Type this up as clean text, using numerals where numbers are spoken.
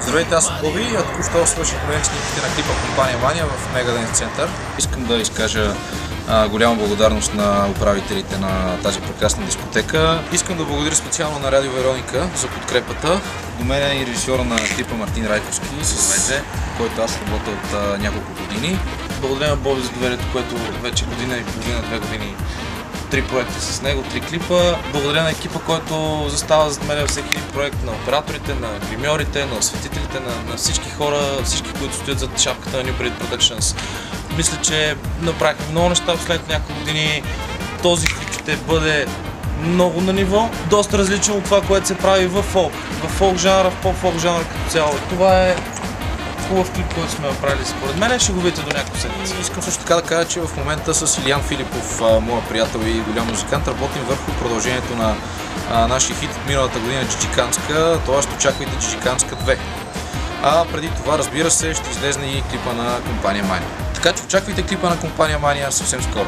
Здравейте, аз съм Боби, а току-що свършихме снимките на клипа Компания Мания в Мега Денс център. Искам да изкажа голяма благодарност на управителите на тази прекрасна дискотека. Искам да благодаря специално на Радио Вероника за подкрепата. До мен е и режисьора на клипа Мартин Райковски, с който аз работя от няколко години. Благодаря на Боби за доверието, което вече година и половина, 2 години. 3 проекта с него, 3 клипа. Благодаря на екипа, който застава зад мен във всеки един проект, на операторите, на гримьорите, на осветителите, на всички хора, всички, които стоят зад шапката на New Breed Productions. Мисля, че направихме много неща в след няколко години. Този клип ще бъде много на ниво, доста различно от това, което се прави в фолк. В фолк жанра, в поп-фолк жанра като цяло. Това е хубав клип, който сме направили според мен, ще го видите до някакво седмица. Искам също така да кажа, че в момента с Илиян Филипов, моя приятел и голям музикант, работим върху продължението на нашия хит от миналата година Джиджиканска, т.е. очаквайте Джиджиканска 2. А преди това, разбира се, ще излезне и клипа на Компания Мания. Така че очаквайте клипа на Компания Мания съвсем скоро.